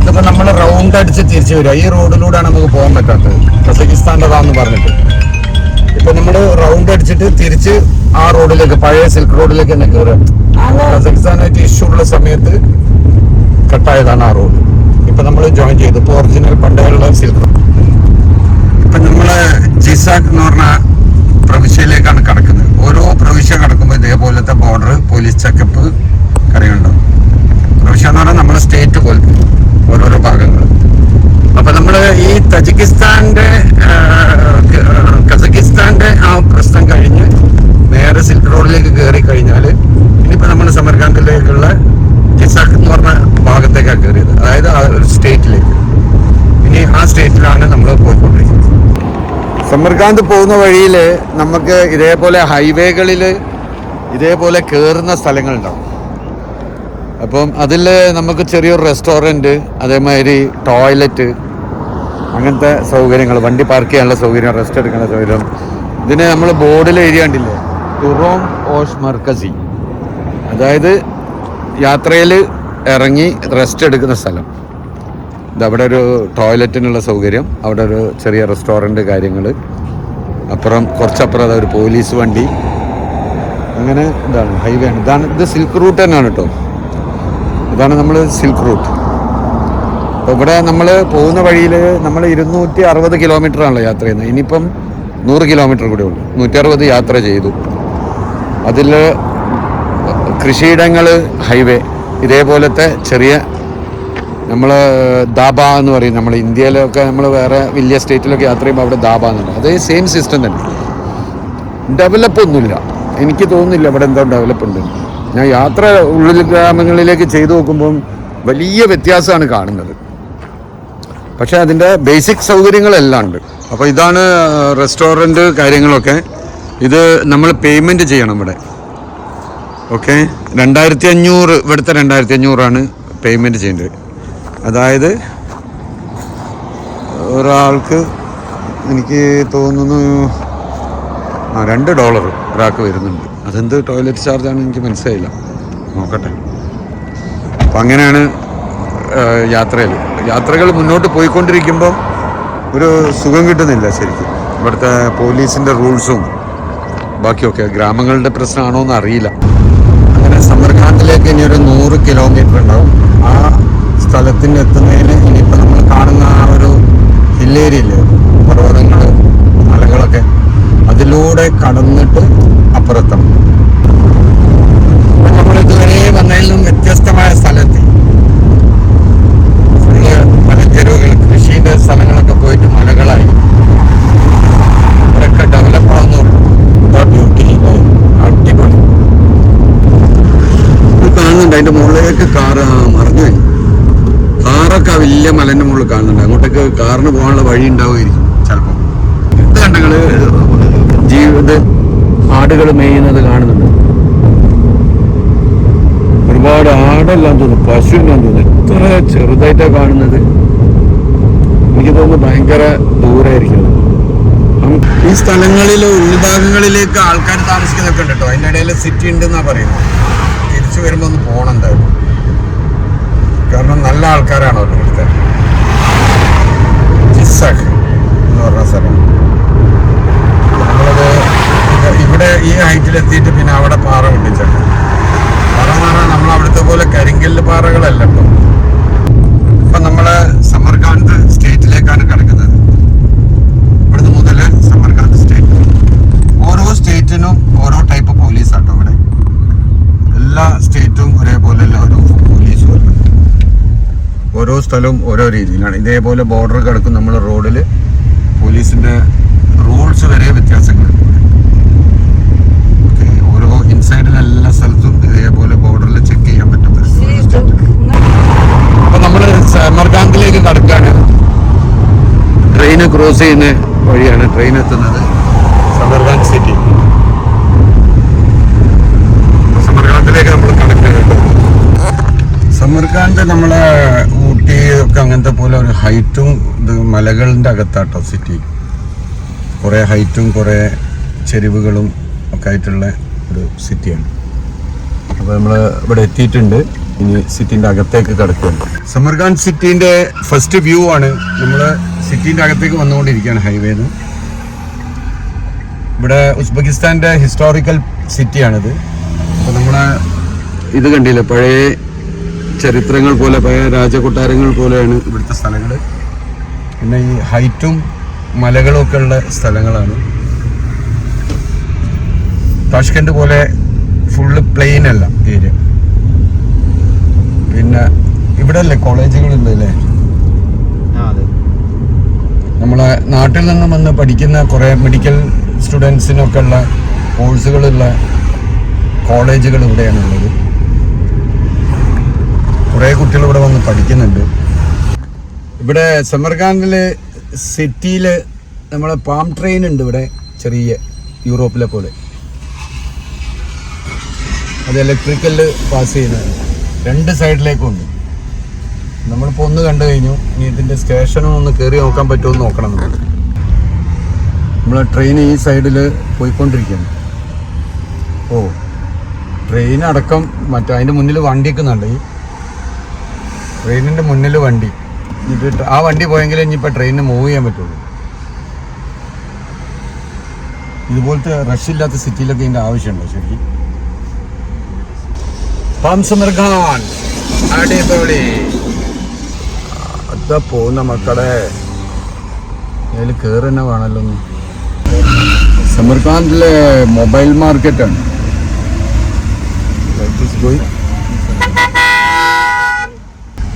ഇതിപ്പോ നമ്മൾ റൗണ്ട് അടിച്ച് തിരിച്ചു വരിക. ഈ റോഡിലൂടെയാണ് നമുക്ക് പോകാൻ പറ്റാത്തത്, കസക്കിസ്ഥാൻ്റെതാന്ന് പറഞ്ഞിട്ട്. ഇപ്പൊ നമ്മൾ റൗണ്ട് അടിച്ചിട്ട് തിരിച്ച് ആ റോഡിലേക്ക്, പഴയ സിൽക്ക് റോഡിലേക്ക് തന്നെ കയറുക. കസക്കിസ്ഥാനായിട്ട് ഇഷ്യൂ ഉള്ള സമയത്ത് കട്ടായതാണ് ആ റോഡ്. ഇപ്പൊ നമ്മൾ ജോയിൻ ചെയ്തു. ഇപ്പൊ ഒറിജിനൽ പണ്ടുള്ള സിൽക്ക് റോഡ്. ഇപ്പൊ നമ്മള് ജിസാഖ് എന്ന് പറഞ്ഞ പ്രവിശ്യയിലേക്കാണ് കടക്കുന്നത്. ഓരോ പ്രവിശ്യ കടക്കുമ്പോൾ ഇതേപോലത്തെ ബോർഡർ, പോലീസ് ചെക്കപ്പ് കാര്യങ്ങളുണ്ടാവും. പ്രവിശ്യ എന്ന് പറഞ്ഞാൽ നമ്മുടെ സ്റ്റേറ്റ് പോലത്തെ ഓരോരോ ഭാഗങ്ങൾ. അപ്പൊ നമ്മള് ഈ തജിക്കിസ്ഥാന്റെ കസക്കിസ്ഥാന്റെ ആ പ്രശ്നം കഴിഞ്ഞ് നേരെ സിൽക്ക് റോഡിലേക്ക് കയറി കഴിഞ്ഞാൽ ഇനിയിപ്പോ നമ്മൾ സമർഖാന്ദിലേക്കുള്ള ജിസാഖ് എന്ന് പറഞ്ഞ ഭാഗത്തേക്കാണ് കയറിയത്. അതായത് ആ ഒരു സ്റ്റേറ്റിലേക്ക്. ഇനി ആ സ്റ്റേറ്റിലാണ് നമ്മൾ പോയിക്കൊണ്ടിരിക്കുന്നത്. സമർഖാന്ത് പോകുന്ന വഴിയിൽ നമുക്ക് ഇതേപോലെ ഹൈവേകളിൽ ഇതേപോലെ കയറുന്ന സ്ഥലങ്ങളുണ്ടാവും. അപ്പം അതിൽ നമുക്ക് ചെറിയൊരു റെസ്റ്റോറൻറ്റ്, അതേമാതിരി ടോയ്ലറ്റ്, അങ്ങനത്തെ സൗകര്യങ്ങൾ, വണ്ടി പാർക്ക് ചെയ്യാനുള്ള സൗകര്യം, റെസ്റ്റ് എടുക്കുന്ന സൗകര്യം. ഇതിന് നമ്മൾ ബോർഡിൽ എഴുതിയാണ്ടില്ലേ, തുറോം ഓഷ് മർക്കസി, അതായത് യാത്രയിൽ ഇറങ്ങി റെസ്റ്റ് എടുക്കുന്ന സ്ഥലം. ഇതവിടെ ഒരു ടോയ്ലറ്റിനുള്ള സൗകര്യം, അവിടെ ഒരു ചെറിയ റെസ്റ്റോറൻറ്റ് കാര്യങ്ങൾ, അപ്പുറം കുറച്ചപ്പുറം അതൊരു പോലീസ് വണ്ടി. അങ്ങനെ ഇതാണ് ഹൈവേ ആണ്. ഇത് സിൽക്ക് റൂട്ട് തന്നെയാണ് കേട്ടോ. ഇതാണ് നമ്മൾ സിൽക്ക് റൂട്ട്. അപ്പോൾ ഇവിടെ നമ്മൾ പോകുന്ന വഴിയിൽ നമ്മൾ 260 കിലോമീറ്ററാണല്ലോ യാത്ര ചെയ്യുന്നത്. ഇനിയിപ്പം 100 കിലോമീറ്റർ കൂടെ ഉള്ളൂ. 160 യാത്ര ചെയ്തു. അതിൽ കൃഷിയിടങ്ങൾ, ഹൈവേ, ഇതേപോലത്തെ ചെറിയ നമ്മൾ ദാബ എന്ന് പറയും. നമ്മൾ ഇന്ത്യയിലൊക്കെ നമ്മൾ വേറെ വലിയ സ്റ്റേറ്റിലൊക്കെ യാത്ര ചെയ്യുമ്പോൾ അവിടെ ദാബ എന്നുണ്ട്. അതേ സെയിം സിസ്റ്റം തന്നെ. ഡെവലപ്പ് ഒന്നുമില്ല, എനിക്ക് തോന്നുന്നില്ല ഇവിടെ എന്തോ ഡെവലപ്പ് ഉണ്ട്. ഞാൻ യാത്ര ഉള്ളിൽ ഗ്രാമങ്ങളിലേക്ക് ചെയ്തു നോക്കുമ്പം വലിയ വ്യത്യാസമാണ് കാണുന്നത്. പക്ഷേ അതിൻ്റെ ബേസിക് സൗകര്യങ്ങളെല്ലാം ഉണ്ട്. അപ്പോൾ ഇതാണ് റെസ്റ്റോറൻറ്റ് കാര്യങ്ങളൊക്കെ. ഇത് നമ്മൾ പേയ്മെൻറ്റ് ചെയ്യണം ഇവിടെ. ഓക്കെ, 2500 ഇവിടുത്തെ 2500 പേയ്മെൻറ്റ് ചെയ്യേണ്ടത്. അതായത് ഒരാൾക്ക് എനിക്ക് തോന്നുന്നു $2 ഒരാൾക്ക് വരുന്നുണ്ട്. അതെന്ത് ടോയ്ലറ്റ് ചാർജാണ് എനിക്ക് മനസ്സിലായില്ല, നോക്കട്ടെ. അപ്പം അങ്ങനെയാണ് യാത്രകൾ മുന്നോട്ട് പോയിക്കൊണ്ടിരിക്കുമ്പം ഒരു സുഖം കിട്ടുന്നില്ല ശരിക്കും. ഇവിടുത്തെ പോലീസിൻ്റെ റൂൾസും ബാക്കിയൊക്കെ ഗ്രാമങ്ങളുടെ പ്രശ്നമാണോ എന്ന് അറിയില്ല. അങ്ങനെ സമർഖാന്ദിലേക്ക് ഇനി ഒരു 100 കിലോമീറ്റർ ഉണ്ടാവും. ആ സ്ഥലത്തിന് എത്തുന്നതിന് ഇനിയിപ്പോൾ നമ്മൾ കാണുന്ന ആ ഒരു ഹില്ലേരിയല്ലേ, പർവ്വതങ്ങൾ, മലകളൊക്കെ, അതിലൂടെ കടന്നിട്ട് അപ്പുറത്താണ്. നമ്മളിതുവരെ വന്നതിൽ നിന്നും വ്യത്യസ്തമായ സ്ഥലത്ത് ഫുള്ള് മലഞ്ചെരുവുകൾ, കൃഷിയുടെ സ്ഥലങ്ങളൊക്കെ പോയിട്ട് മലകളായി. ഇവരൊക്കെ ഡെവലപ്പാകുന്നുള്ളൂ. ബ്യൂട്ടി, അടിപൊളി. കാണുന്നുണ്ട് അതിന്റെ മുകളിലേക്ക് കാറ് മറിഞ്ഞു. കാറൊക്കെ വലിയ മലന്റെ മുകളിൽ കാണുന്നുണ്ട്. അങ്ങോട്ടേക്ക് കാറിന് പോകാനുള്ള വഴി ഉണ്ടാവുമായിരിക്കും ചിലപ്പോൾ. ഇത് കണ്ടങ്ങള് ജീവിത ആടുകൾ മേയുന്നത് കാണുന്നുണ്ട്. ഒരുപാട് ആടെല്ലാം തോന്നുന്നു, പശുവിനാൻ തോന്നുന്നു. എത്ര ചെറുതായിട്ടാണ് കാണുന്നത്. എനിക്ക് തോന്നുന്നു ഭയങ്കര ദൂരമായിരിക്കും. ഈ സ്ഥലങ്ങളിലെ ഉൾഭാഗങ്ങളിലേക്ക് ആൾക്കാർ താമസിക്കുന്നൊക്കെ ഉണ്ട് കേട്ടോ. അതിൻ്റെ ഇടയിൽ സിറ്റി ഉണ്ടെന്നാ പറയുന്നത്. തിരിച്ചു വരുമ്പോൾ ഒന്ന് പോകണം എന്തായാലും, കാരണം നല്ല ആൾക്കാരാണ് അവർ ഇവിടുത്തെ. ജിസക് എന്ന് പറഞ്ഞ സ്ഥലം. നമ്മളത് ഇവിടെ ഈ ഹൈറ്റിലെത്തിയിട്ട് പിന്നെ അവിടെ പാറ പൊട്ടിച്ചാണ്. പാറ എന്ന് പറഞ്ഞാൽ നമ്മൾ അവിടുത്തെ പോലെ കരിങ്കല്ല് പാറകളല്ല കേട്ടോ. ഇപ്പം നമ്മൾ സമർകാന്ത് സ്റ്റേറ്റിലേക്കാണ് കിടക്കുന്നത്. ഇവിടുന്ന് മുതൽ സമർകാന്ത് സ്റ്റേറ്റ്. ഓരോ സ്റ്റേറ്റിനും ഓരോ ടൈപ്പ് പോലീസാട്ടോ ഇവിടെ. എല്ലാ സ്റ്റേറ്റും ഒരേപോലെ അല്ല, ഓരോ പോലീസും അല്ല. ഓരോ സ്ഥലവും ഓരോ രീതിയിലാണ്. ഇതേപോലെ ബോർഡർ കിടക്കും നമ്മൾ റോഡിൽ. പോലീസിൻ്റെ റൂൾസ് വരെ വ്യത്യാസങ്ങളുണ്ട്. ഓക്കെ, ഓരോ ഇൻസൈഡിൽ എല്ലാ സ്ഥലത്തും ഇതേപോലെ ബോർഡറിൽ ചെക്ക് ചെയ്യാൻ പറ്റും. അപ്പം നമ്മൾ സമർകാന്തിലേക്ക് കടക്കാണ്. ട്രെയിന് ക്രോസ് ചെയ്യുന്ന വഴിയാണ് ട്രെയിൻ എത്തുന്നത് സമർകാന്ത് സിറ്റി. സമർകാന്തിലേക്ക് നമ്മൾ കടക്കുന്നുണ്ട്. സമർകാന്ത് നമ്മളെ ഊട്ടി ഒക്കെ അങ്ങനത്തെ പോലെ ഒരു ഹൈറ്റും ഇത് മലകളുടെ അകത്താട്ടോ സിറ്റി. കുറേ ഹൈറ്റും കുറേ ചെരിവുകളും ഒക്കെ ആയിട്ടുള്ള ഒരു സിറ്റിയാണ്. അപ്പോൾ നമ്മൾ ഇവിടെ എത്തിയിട്ടുണ്ട്. ഇനി സിറ്റിൻ്റെ അകത്തേക്ക് കിടക്കുകയാണ്. സമർകാന്ത് സിറ്റീൻ്റെ ഫസ്റ്റ് വ്യൂ ആണ്. നമ്മൾ സിറ്റീൻ്റെ അകത്തേക്ക് വന്നുകൊണ്ടിരിക്കുകയാണ് ഹൈവേന്ന്. ഇവിടെ ഉസ്ബെക്കിസ്ഥാൻ്റെ ഹിസ്റ്റോറിക്കൽ സിറ്റിയാണിത്. അപ്പോൾ നമ്മളെ ഇത് കണ്ടില്ലേ, പഴയ ചരിത്രങ്ങൾ പോലെ, പഴയ രാജകൊട്ടാരങ്ങൾ പോലെയാണ് ഇവിടുത്തെ സ്ഥലങ്ങൾ. പിന്നെ ഈ ഹൈറ്റും മലകളും ഒക്കെ ഉള്ള സ്ഥലങ്ങളാണ്. താഷ്കന്റ് പോലെ ഫുള്ള് പ്ലെയിൻ അല്ല ഏരിയ. പിന്നെ ഇവിടെ അല്ലേ കോളേജുകളുണ്ട് അല്ലേ. നമ്മളെ നാട്ടിൽ നിന്നും വന്ന് പഠിക്കുന്ന കുറേ മെഡിക്കൽ സ്റ്റുഡൻസിനൊക്കെ ഉള്ള കോഴ്സുകളുള്ള കോളേജുകൾ ഇവിടെയാണുള്ളത്. കുറേ കുട്ടികൾ ഇവിടെ വന്ന് പഠിക്കുന്നുണ്ട്. ഇവിടെ സമർകാന്തിൽ സിറ്റിയിൽ നമ്മളെ പാം ട്രെയിൻ ഉണ്ട് ഇവിടെ, ചെറിയ യൂറോപ്പിലെ പോലെ. അത് ഇലക്ട്രിക്കലിൽ പാസ് ചെയ്യുന്നത്. രണ്ട് സൈഡിലേക്കും ഉണ്ട്. നമ്മളിപ്പോൾ ഒന്ന് കണ്ടു കഴിഞ്ഞു. ഇനി ഇതിൻ്റെ സ്റ്റേഷനും ഒന്ന് കയറി നോക്കാൻ പറ്റുമെന്ന് നോക്കണം. നമ്മളെ ട്രെയിൻ ഈ സൈഡിൽ പോയിക്കൊണ്ടിരിക്കുകയാണ്. ഓ, ട്രെയിൻ അടക്കം അതിൻ്റെ മുന്നിൽ വണ്ടി നിൽക്കുന്നുണ്ട്. ഈ ട്രെയിനിൻ്റെ മുന്നിൽ വണ്ടി. എന്നിട്ട് ആ വണ്ടി പോയെങ്കിൽ ഇനിയിപ്പോൾ ട്രെയിനിന് മൂവ് ചെയ്യാൻ പറ്റുള്ളൂ. ഇതുപോലത്തെ റഷ് ഇല്ലാത്ത സിറ്റിയിലൊക്കെ ഇതിൻ്റെ ആവശ്യമുണ്ടോ ശരിക്കും? പാം സമർകാന്ത് അടിപൊളി. അതാ പോകുന്ന മക്കളെ, അതിൽ കയറി തന്നെ വേണമല്ലോ. സമർകാന്തിലെ മൊബൈൽ മാർക്കറ്റാണ്.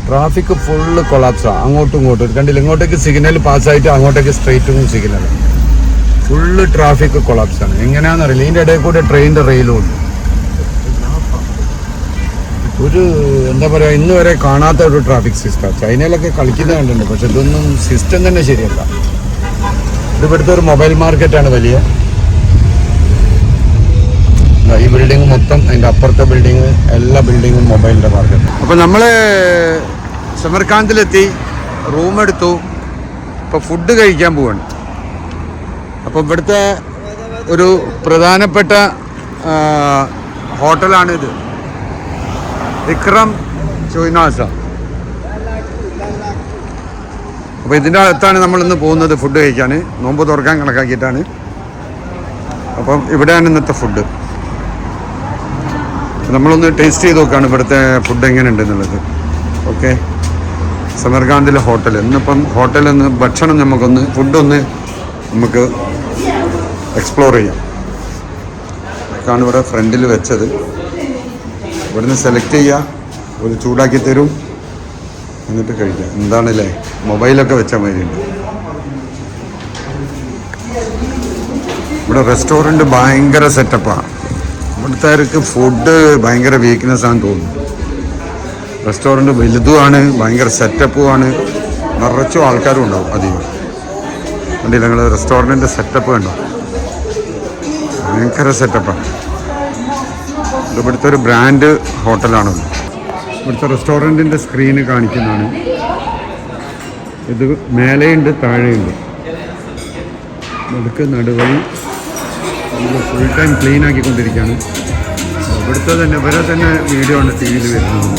ട്രാഫിക് ഫുള്ള് കൊളാപ്സാണ്. അങ്ങോട്ടും ഇങ്ങോട്ടും കണ്ടില്ല. ഇങ്ങോട്ടേക്ക് സിഗ്നൽ പാസ്സായിട്ട് അങ്ങോട്ടേക്ക് സ്ട്രെയിറ്റും സിഗ്നലാണ്. ഫുള്ള് ട്രാഫിക് കൊളാപ്സാണ്. എങ്ങനെയാണെന്നറിയില്ല. ഇതിൻ്റെ ഇടയിൽ കൂടെ ട്രെയിനിൻ്റെ റെയിലും ഉണ്ട്. ഒരു എന്താ പറയുക, ഇന്ന് വരെ കാണാത്ത ഒരു ട്രാഫിക് സിസ്റ്റം. ചൈനയിലൊക്കെ കളിക്കുന്നത് കണ്ടിട്ടുണ്ട്, പക്ഷെ ഇതൊന്നും സിസ്റ്റം തന്നെ ശരിയല്ല. ഇത് ഇവിടുത്തെ ഒരു മൊബൈൽ മാർക്കറ്റാണ് വലിയ. ഈ ബിൽഡിങ് മൊത്തം, അതിൻ്റെ അപ്പുറത്തെ ബിൽഡിങ്, എല്ലാ ബിൽഡിങ്ങും മൊബൈലിൻ്റെ മാർക്കറ്റ്. അപ്പോൾ നമ്മൾ സമർകാന്തിലെത്തി, റൂമെടുത്തു. ഇപ്പോൾ ഫുഡ് കഴിക്കാൻ പോവാണ്. അപ്പോൾ ഇവിടുത്തെ ഒരു പ്രധാനപ്പെട്ട ഹോട്ടലാണിത്, വിക്രം ചോയ്നാസ. അപ്പോൾ ഇതിൻ്റെ അകത്താണ് നമ്മളിന്ന് പോകുന്നത് ഫുഡ് കഴിക്കാൻ. നോമ്പ് തുറക്കാൻ കണക്കാക്കിയിട്ടാണ്. അപ്പം ഇവിടെയാണ് ഇന്നത്തെ ഫുഡ്. നമ്മളൊന്ന് ടേസ്റ്റ് ചെയ്ത് നോക്കുകയാണ് ഇവിടുത്തെ ഫുഡ് എങ്ങനെയുണ്ട് എന്നുള്ളത്. ഓക്കെ, സമർകാന്തിലെ ഹോട്ടൽ. ഇന്നിപ്പം ഹോട്ടലിൽ നിന്ന് ഭക്ഷണം ഫുഡൊന്ന് നമുക്ക് എക്സ്പ്ലോർ ചെയ്യാം. ഇതാണ് ഇവിടെ ഫ്രണ്ടിൽ വെച്ചത്. ഇവിടുന്ന് സെലക്ട് ചെയ്യുക, ഒരു ചൂടാക്കി തരും, എന്നിട്ട് കഴിക്കാം. എന്താണല്ലേ, മൊബൈലൊക്കെ വെച്ചാൽ മതിയുണ്ട്. ഇവിടെ റെസ്റ്റോറൻറ്റ് ഭയങ്കര സെറ്റപ്പാണ്. ഇവിടുത്തെ ഫുഡ് ഭയങ്കര വീക്ക്നെസ് ആണെന്ന് തോന്നുന്നു. റെസ്റ്റോറൻറ്റ് വലുതുമാണ്, ഭയങ്കര സെറ്റപ്പുമാണ്, നിറച്ചും ആൾക്കാരും ഉണ്ടാവും അധികം. കണ്ടില്ല നിങ്ങൾ റെസ്റ്റോറൻറ്റിൻ്റെ സെറ്റപ്പ് കണ്ടോ, ഭയങ്കര സെറ്റപ്പാണ്. ഇവിടുത്തെ ഒരു ബ്രാൻഡ് ഹോട്ടലാണത്. ഇവിടുത്തെ റെസ്റ്റോറൻറ്റിൻ്റെ സ്ക്രീന് കാണിക്കുന്നതാണ്. ഇത് മേലെയുണ്ട് താഴെയുണ്ട്. നടുക്ക് നടുവഴി ഫുൾ ടൈം ക്ലീൻ ആക്കിക്കൊണ്ടിരിക്കുകയാണ്. ഇവിടുത്തെ തന്നെ ഇവരെ തന്നെ വീഡിയോ ആണ് ടി വിയിൽ വരുന്നത്.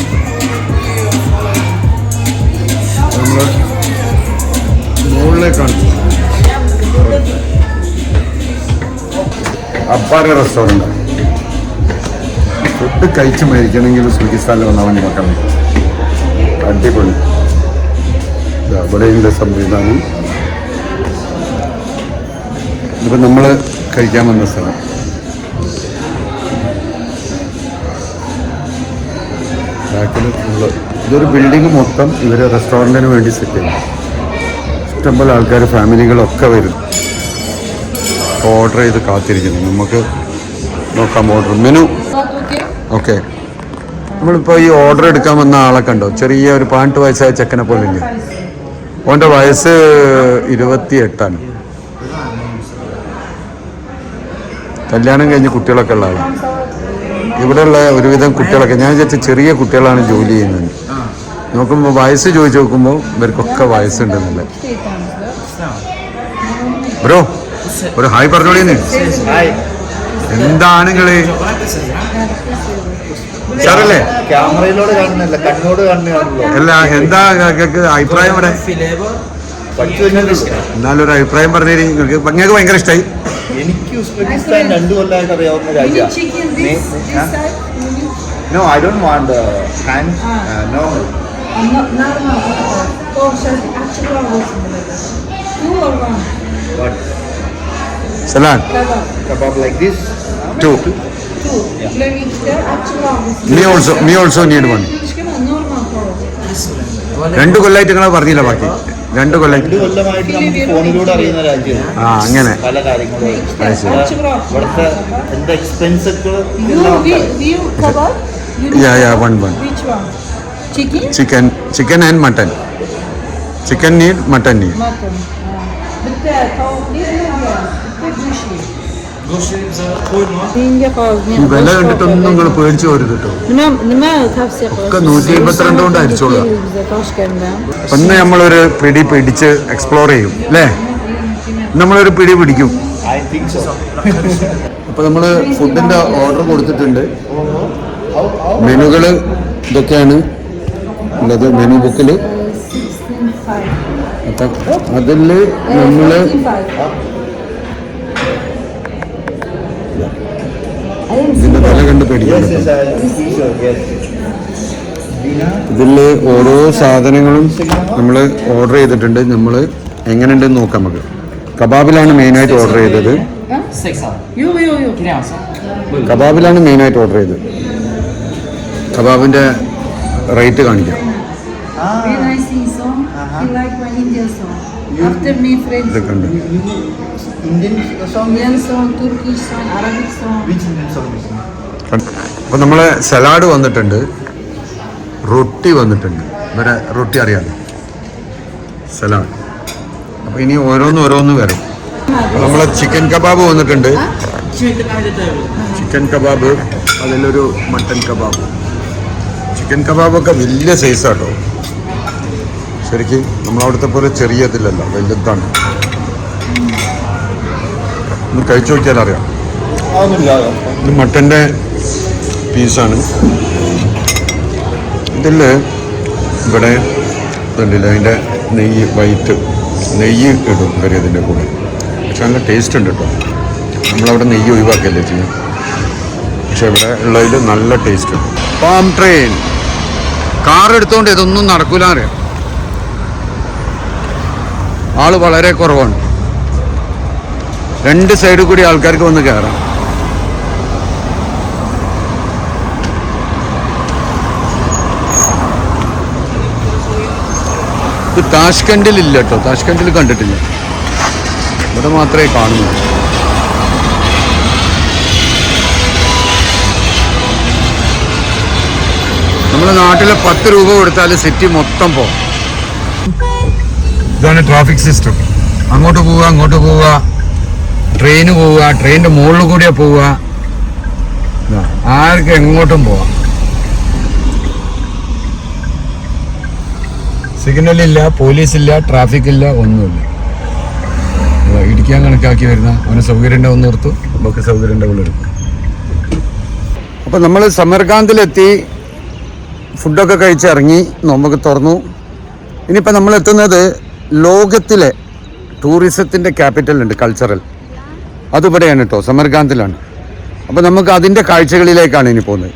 നമ്മൾ മുകളിലേക്കാണ് അപ്പാര റെസ്റ്റോറൻ്റ്. ഫുഡ് കഴിച്ച് മരിക്കണമെങ്കിൽ ഉസ്ബെക്കിസ്ഥാനിൽ വന്നാൽ മതി മക്കളെ. അടിപൊളി. ഇവിടെയുള്ള സംവിധാനം. ഇതിപ്പോൾ നമ്മൾ കഴിക്കാൻ വന്ന സ്ഥലം. ബാക്കിൽ ഇതൊരു ബിൽഡിങ് മൊത്തം ഇവർ റെസ്റ്റോറൻറ്റിന് വേണ്ടി സെറ്റ് ചെയ്യും. ഇഷ്ടംപോലെ ആൾക്കാർ, ഫാമിലികളൊക്കെ വരും. ഓർഡർ ചെയ്ത് കാത്തിരിക്കുന്നു. നമുക്ക് നോക്കാം ഓർഡർ മെനു. ഓക്കെ, നമ്മളിപ്പോൾ ഈ ഓർഡർ എടുക്കാൻ വന്ന ആളെ കണ്ടോ, ചെറിയ ഒരു 18 വയസ്സായ ചെക്കനെ പോലെ ഇല്ലേ. ഓൻ്റെ വയസ്സ് 28. കല്യാണം കഴിഞ്ഞ് കുട്ടികളൊക്കെ ഉള്ള ആളാണ്. ഇവിടെയുള്ള ഒരുവിധം കുട്ടികളൊക്കെ ഞാൻ വിചാരിച്ച ചെറിയ കുട്ടികളാണ് ജോലി ചെയ്യുന്നത്. നോക്കുമ്പോൾ വയസ്സ് ചോദിച്ചു നോക്കുമ്പോൾ ഇവർക്കൊക്കെ വയസ്സുണ്ടെന്നല്ലേ. ബ്രോ ഒരു ഹായ് പറഞ്ഞോളീന്ന്. എന്താണ് നിങ്ങള് സാറല്ലേ? ക്യാമറയിലൂടെ കാണുന്നില്ല, കണ്ണോട് കാണുന്നതാണല്ലോ. അല്ല, എന്താ അഭിപ്രായം ഇവിടെ? എന്നാലും ഒരു അഭിപ്രായം പറഞ്ഞു നിങ്ങൾക്ക്. ഭയങ്കര ഇഷ്ടമായി. എനിക്ക് ഉസ്ബെക്കിസ്ഥാൻ 2 കൊല്ലമായിട്ട് അറിയാവുന്ന രാജ്യമാണ്. No, I don't want hand. No. What? Salan. Kebab like this? 2. Me also need one. 2 കൊല്ലമായിട്ട് നിങ്ങൾ പറഞ്ഞില്ല ബാക്കി. 2 കൊല്ലമായിട്ട് നമുക്ക് ഫോണിലൂടെ അറിയുന്ന രാജ്യമാണ്. അങ്ങനെ പല കാര്യങ്ങളും. ഇവിടുത്തെ എന്താ expense one. Chicken and mutton. Chicken need, mutton need. വില കണ്ടിട്ടൊന്നും നിങ്ങൾ പേടിച്ചു പോരുത് കേട്ടോ. ഒക്കെ 152 കൊണ്ട് അരിച്ചോളൂ. ഒന്ന് നമ്മളൊരു പിടി പിടിച്ച് എക്സ്പ്ലോർ ചെയ്യും അല്ലേ? നമ്മളൊരു പിടി പിടിക്കും. അപ്പൊ നമ്മള് ഫുഡിന്റെ ഓർഡർ കൊടുത്തിട്ടുണ്ട്. മെനുകള് ഇതൊക്കെയാണ് ഉള്ളത് മെനു ബുക്കിൽ. അപ്പം അതിൽ നമ്മൾ ഇതിന്റെ വില കണ്ട് പേടിക്കാൻ പറ്റും. ഇതിൽ ഓരോ സാധനങ്ങളും നമ്മൾ ഓർഡർ ചെയ്തിട്ടുണ്ട്. നമ്മൾ എങ്ങനെയുണ്ടെന്ന് നോക്കാം. നമുക്ക് കബാബിലാണ് മെയിനായിട്ട് ഓർഡർ ചെയ്തത്. കബാബിലാണ് മെയിനായിട്ട് ഓർഡർ ചെയ്തത്. കബാബിന്റെ റേറ്റ് കാണിക്കാം. ഇതൊക്കെ ഉണ്ട്. അപ്പൊ നമ്മളെ സലാഡ് വന്നിട്ടുണ്ട്, റൊട്ടി വന്നിട്ടുണ്ട്. ഇവരെ റൊട്ടി അറിയാലോ, സലാഡ്. അപ്പൊ ഇനി ഓരോന്ന് വരും. അപ്പൊ നമ്മളെ ചിക്കൻ കബാബ് വന്നിട്ടുണ്ട്. ചിക്കൻ കബാബ്, അതിലൊരു മട്ടൻ കബാബ്. ചിക്കൻ കബാബൊക്കെ വലിയ സൈസാട്ടോ. ശരിക്കും നമ്മളവിടുത്തെ പോലെ ചെറിയതില്ലല്ലോ, വലുതാണ്. ഒന്ന് കഴിച്ചു നോക്കിയാൽ അറിയാം. ഇത് മട്ടൻ്റെ പീസാണ്. ഇതിൽ ഇവിടെ ഇതുണ്ടല്ലോ, അതിൻ്റെ നെയ്യ്, വൈറ്റ് നെയ്യ് ഇടും വരെ ഇതിൻ്റെ കൂടെ. പക്ഷെ നല്ല ടേസ്റ്റ് ഉണ്ട് കേട്ടോ. നമ്മളവിടെ നെയ്യ് ഒഴിവാക്കിയല്ലേ ചെയ്യും. പക്ഷെ ഇവിടെ ഉള്ളതിൽ നല്ല ടേസ്റ്റ് ഉണ്ട്. പാം ട്രെയിൻ കാർ എടുത്തോണ്ട് ഇതൊന്നും നടക്കൂല അറിയാം. ആള് വളരെ കുറവാണ്. 2 സൈഡിൽ കൂടി ആൾക്കാർക്ക് വന്ന് കയറാം. ഇത് താഷ്കണ്ടിലില്ല കേട്ടോ, താഷ്കണ്ടിൽ കണ്ടിട്ടില്ല, ഇവിടെ മാത്രമേ കാണുന്നു. നമ്മുടെ നാട്ടിലെ 10 രൂപ കൊടുത്താൽ സിറ്റി മൊത്തം പോകും. ഇതാണ് ട്രാഫിക് സിസ്റ്റം. അങ്ങോട്ട് പോവുക, അങ്ങോട്ട് പോവുക, ട്രെയിന് പോവുക, ട്രെയിനിന്റെ മുകളിൽ കൂടിയാ പോവുക, ആർക്ക് എങ്ങോട്ടും പോവാം. സിഗ്നലില്ല, പോലീസില്ല, ട്രാഫിക് ഇല്ല, ഒന്നുമില്ല. ഇടിക്കാൻ കണക്കാക്കി വരുന്ന അവന് സൗകര്യം ഉണ്ടാവും നിർത്തും, നമുക്ക് സൗകര്യം ഉണ്ടാവുള്ള എടുക്കും. അപ്പം നമ്മൾ സമർകാന്തിലെത്തി, ഫുഡൊക്കെ കഴിച്ചിറങ്ങി, നോമ്പൊക്കെ തുറന്നു. ഇനിയിപ്പോൾ നമ്മൾ എത്തുന്നത് ലോകത്തിലെ ടൂറിസത്തിൻ്റെ ക്യാപിറ്റൽ ഉണ്ട്, കൾച്ചറൽ, അതിവിടെയാണ് കേട്ടോ, സമർകാന്തിലാണ്. അപ്പോൾ നമുക്ക് അതിൻ്റെ കാഴ്ചകളിലേക്കാണ് ഇനി പോകുന്നത്.